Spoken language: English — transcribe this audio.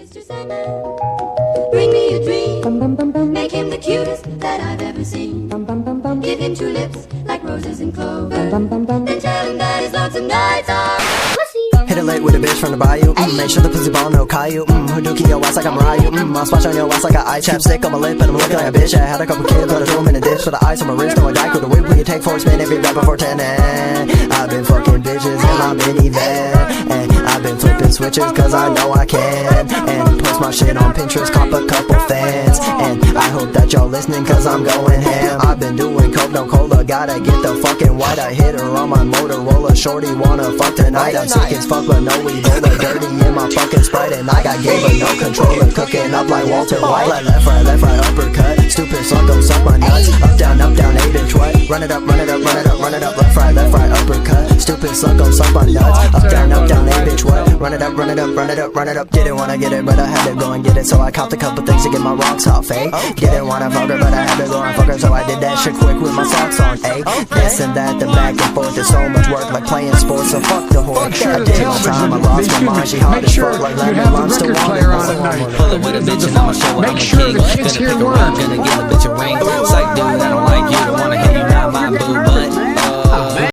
Mr. Sandman, bring me a dream. Make him the cutest that I've ever seen. Give him two lips like roses and clover. Then tell him that his lonesome nights are pussy. Hit it late with a bitch from the bayou. Make sure the pussy ball no Caillou. Hadouken your ass like I'm Ryu. I'll splash on your ass like an eye chapstick on my lip, and I'm looking like a bitch. I had a couple kids, but I threw them in a dish. For the ice on my wrist, no I die. Could the whip when you take 4 spin every rap before 10. And I've been fucking bitches in my minivan, and I've been flipping switches cause I know I can. And post my shit on Pinterest, cop a couple fans. And I hope that y'all listening cause I'm going ham. I've been doing coke, no cola, gotta get the fucking white. I hit her on my Motorola, shorty wanna fuck tonight. I'm sick as fuck but no Ebola, dirty in my fucking Sprite. And I got gave her no controller, cooking up like Walter White. Left, right, uppercut, stupid son, go suck my nuts. Up, down, A bitch, what? Run it up, run it up, run it up, run it up. Left, right, uppercut, stupid son, go suck my nuts. Up, down, A bitch, what? Run it up, run it up, run it up, run it up. Didn't wanna get it, but I had to go and get it. So I copped a couple things to get my rocks off, eh? Didn't wanna fuck her, but I had to go and fuck her. So I did that shit quick with my socks on, eh? This and that, the back and forth. There's so much work like playing sports, so fuck the whore. I did my time, I lost my mind. She hot as fuck like lemon. I'm still on it. Pull it with a bitch and I'ma show her I'm a king. Gonna pick her up, gonna get a